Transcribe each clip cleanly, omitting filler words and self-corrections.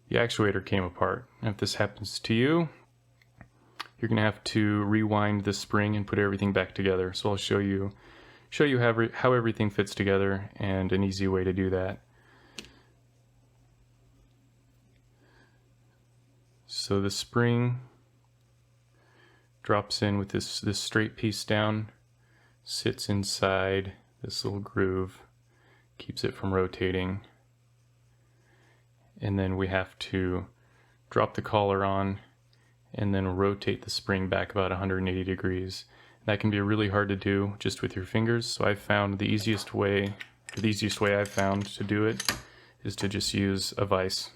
the actuator came apart. And if this happens to you, you're going to have to rewind the spring and put everything back together. So I'll show you how everything fits together and an easy way to do that. So the spring drops in with this straight piece down, sits inside this little groove, keeps it from rotating. And then we have to drop the collar on and then rotate the spring back about 180 degrees. That can be really hard to do just with your fingers, so I found the easiest way I've found to do it is to just use a vise.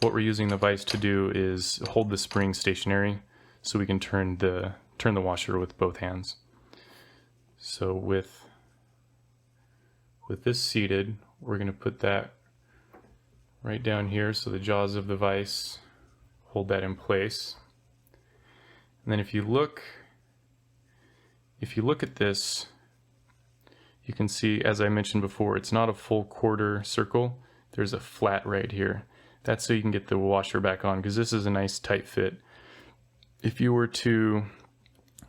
What we're using the vise to do is hold the spring stationary so we can turn the washer with both hands. So with this seated, we're going to put that right down here so the jaws of the vise hold that in place. And then if you look at this, you can see, as I mentioned before, it's not a full quarter circle. There's a flat right here. That's so you can get the washer back on, because this is a nice tight fit. If you were to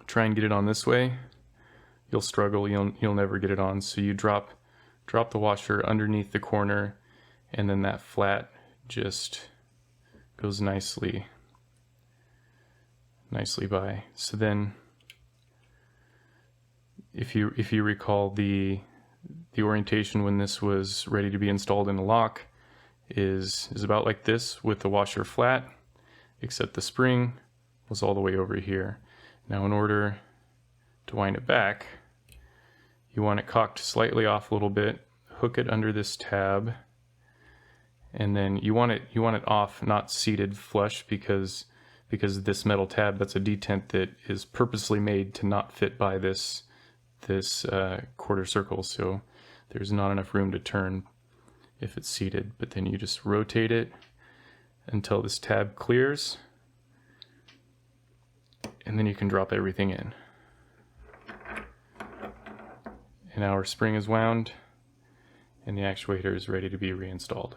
try and get it on this way, you'll struggle. You'll never get it on. So you drop the washer underneath the corner, and then that flat just goes nicely by. So then if you recall, the orientation when this was ready to be installed in the lock is about like this, with the washer flat, except the spring was all the way over here. Now in order to wind it back, you want it cocked slightly off a little bit, hook it under this tab, and then you want it off, not seated flush, because this metal tab, that's a detent that is purposely made to not fit by this quarter circle, so there's not enough room to turn if it's seated. But then you just rotate it until this tab clears, and then you can drop everything in. And now our spring is wound and the actuator is ready to be reinstalled.